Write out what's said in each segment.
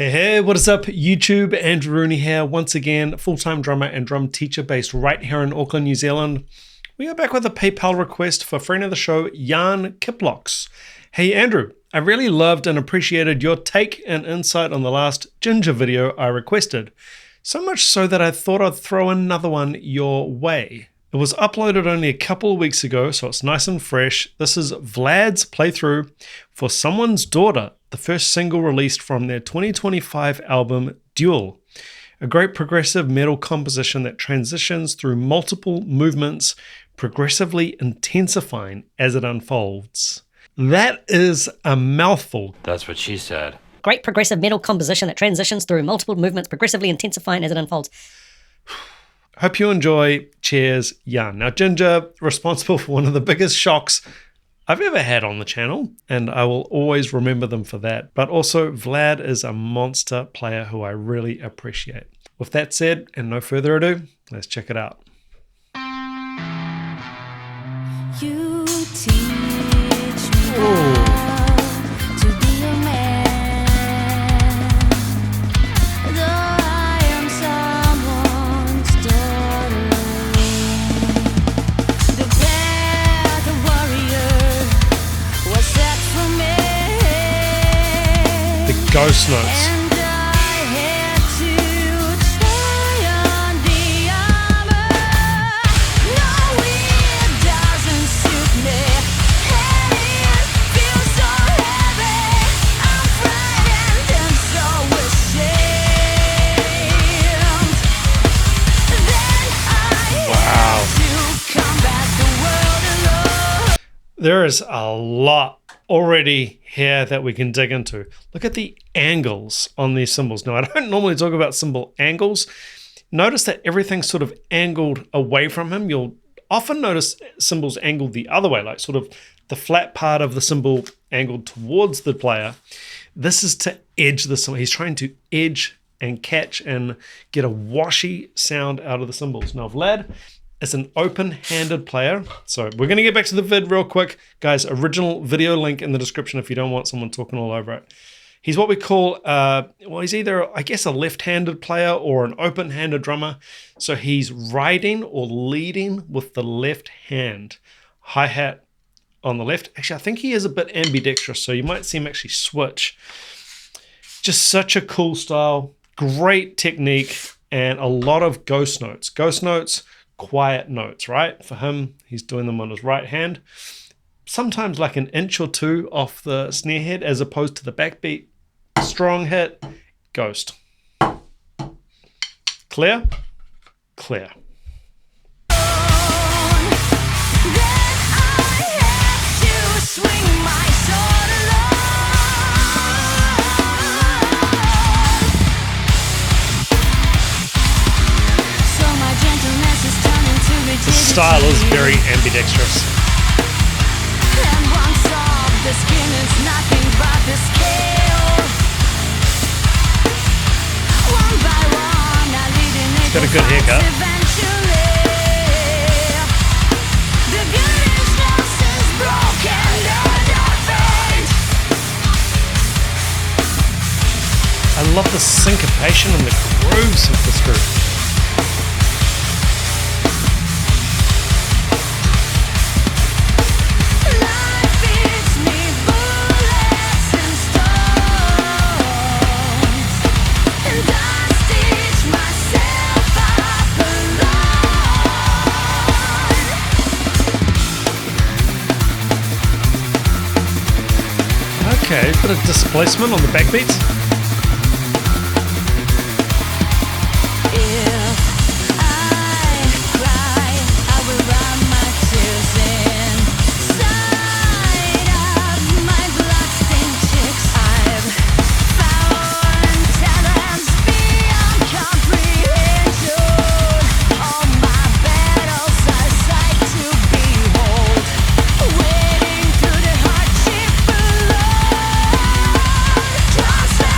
Hey, what is up YouTube? Andrew Rooney here, once again, full-time drummer and drum teacher based right here in Auckland, New Zealand. We are back with a PayPal request for friend of the show, Jaan Kiplocks. Hey Andrew, I really loved and appreciated your take and insight on the last Jinjer video I requested. So much so that I thought I'd throw another one your way. It was uploaded only a couple of weeks ago, so it's nice and fresh. This is Vlad's playthrough for Someone's Daughter, the first single released from their 2025 album, Duel. A great progressive metal composition that transitions through multiple movements, progressively intensifying as it unfolds. That is a mouthful. That's what she said. Great progressive metal composition that transitions through multiple movements, progressively intensifying as it unfolds. Hope you enjoy. Cheers, Jaan. Now, Jinjer, responsible for one of the biggest shocks I've ever had on the channel, and I will always remember them for that. But also, Vlad is a monster player who I really appreciate. With that said, and no further ado, let's check it out. You teach me how to be a man, though I am someone's daughter. The path of warrior was set for me. The ghost notes. And I had to try on the armor. No, it doesn't suit me. And it feels so heavy. I'm frightened and so ashamed. Then I had to combat the world alone. There is a lot already here that we can dig into. Look at the angles on these cymbals. Now, I don't normally talk about cymbal angles. Notice that everything's sort of angled away from him. You'll often notice cymbals angled the other way, like sort of the flat part of the cymbal angled towards the player. This is to edge the cymbal. He's trying to edge and catch and get a washy sound out of the cymbals. Now, Vlad is an open-handed player. So we're going to get back to the vid real quick. Guys, original video link in the description if you don't want someone talking all over it. He's what we call, well, he's either, I guess, a left-handed player or an open-handed drummer. So he's riding or leading with the left hand. Hi-hat on the left. Actually, I think he is a bit ambidextrous, so you might see him actually switch. Just such a cool style, great technique, and a lot of ghost notes. Ghost notes, quiet notes, right? For him, he's doing them on his right hand. Sometimes like an inch or two off the snare head as opposed to the backbeat. Strong hit, ghost. Clear? Clear. Then I have to swing my sword alone. So my gentleness is turning to rigidity. The style is very ambidextrous. And once off, the skin is nothing but the scale. One by one, I lead in it. got a good haircut. Eventually, the good is lost is broken. I love the syncopation and the grooves of this group. Life feeds me bullets and stones, and I stitch myself up alone. Okay, bit of displacement on the backbeats. If I cry, I will run my tears inside of my bloodstained cheeks. I've found talents beyond comprehension. All my battles are sight to behold. Wading through the hardship alone. Transform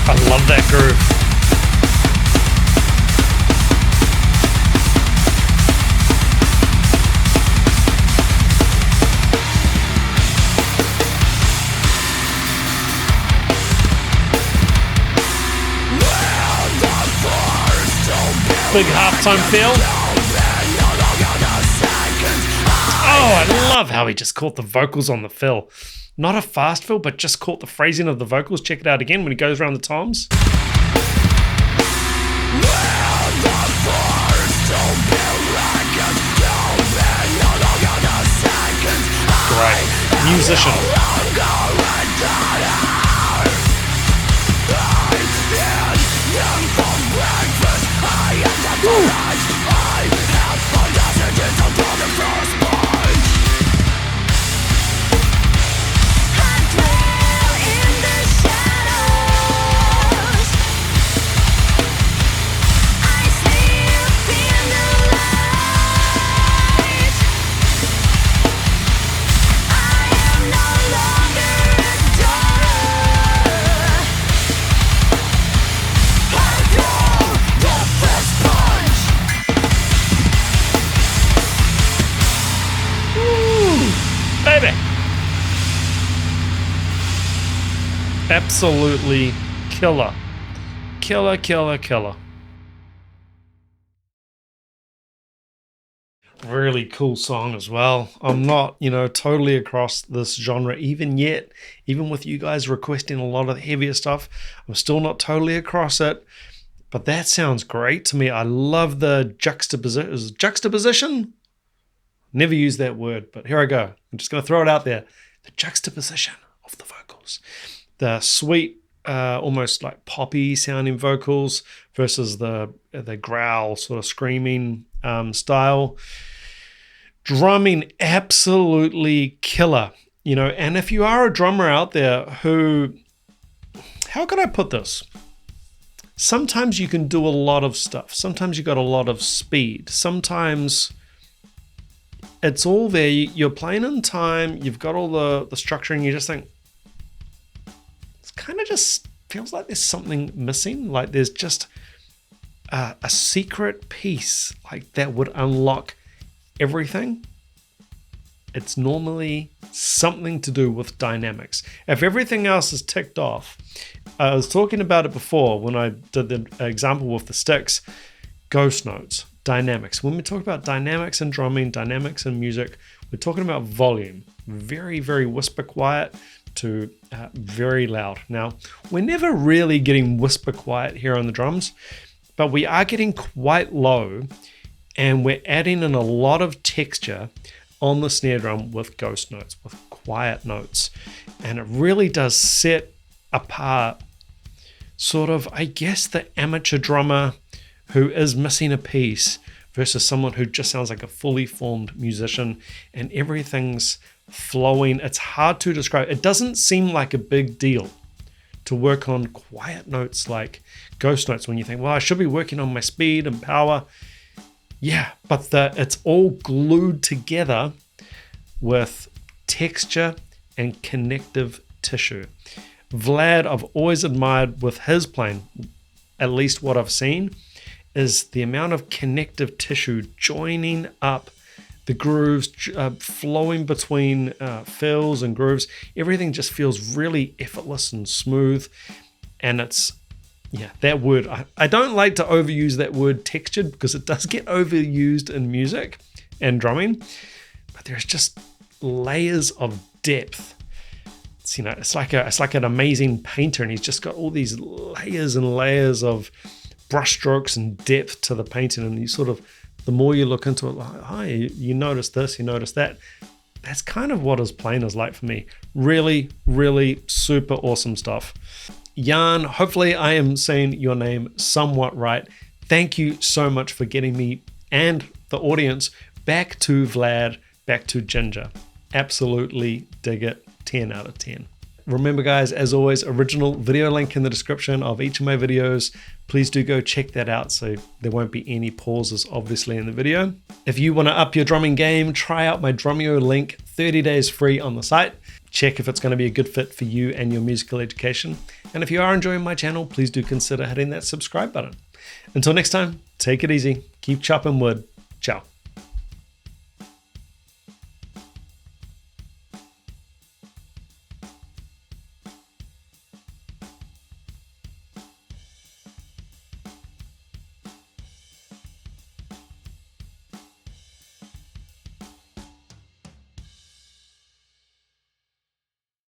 I love that groove. Big halftime feel. Oh, I love how he just caught the vocals on the fill. Not a fast fill, but just caught the phrasing of the vocals. Check it out again when he goes around the toms. Great. Musician. Absolutely killer. Killer, killer, killer. Really cool song as well. I'm not, totally across this genre even yet. Even with you guys requesting a lot of heavier stuff, I'm still not totally across it. But that sounds great to me. I love the juxtaposition. Never use that word, but here I go. I'm just going to throw it out there. The juxtaposition of the vocals. The sweet, almost like poppy sounding vocals versus the growl sort of screaming style. Drumming absolutely killer, and if you are a drummer out there who, how can I put this? Sometimes you can do a lot of stuff. Sometimes you got a lot of speed. Sometimes it's all there. You're playing in time. You've got all the structure and you just think, kind of just feels like there's something missing, like there's just a secret piece like that would unlock everything. It's normally something to do with dynamics. If everything else is ticked off, I was talking about it before when I did the example with the sticks, ghost notes, dynamics. When we talk about dynamics in drumming, dynamics in music, we're talking about volume, very, very whisper quiet to very loud. Now, we're never really getting whisper quiet here on the drums, but we are getting quite low and we're adding in a lot of texture on the snare drum with ghost notes, with quiet notes. And it really does set apart sort of, I guess, the amateur drummer who is missing a piece versus someone who just sounds like a fully formed musician and everything's flowing. It's hard to describe. It doesn't seem like a big deal to work on quiet notes like ghost notes when you think, well, I should be working on my speed and power. Yeah, but it's all glued together with texture and connective tissue. Vlad, I've always admired with his playing, at least what I've seen, is the amount of connective tissue joining up the grooves, flowing between fills and grooves. Everything just feels really effortless and smooth. And it's, that word. I don't like to overuse that word textured because it does get overused in music and drumming. But there's just layers of depth. It's like an amazing painter, and he's just got all these layers and layers of brushstrokes and depth to the painting. And you sort of, the more you look into it, like, hi, you notice this, you notice that. That's kind of what his playing is like for me. Really, really super awesome stuff. Jaan, hopefully I am saying your name somewhat right. Thank you so much for getting me and the audience back to Vlad, back to Jinjer. Absolutely dig it. 10 out of 10. Remember guys, as always, original video link in the description of each of my videos. Please do go check that out so there won't be any pauses obviously in the video. If you want to up your drumming game, try out my Drumeo link, 30 days free on the site. Check if it's going to be a good fit for you and your musical education. And if you are enjoying my channel, please do consider hitting that subscribe button. Until next time, take it easy, keep chopping wood. Ciao.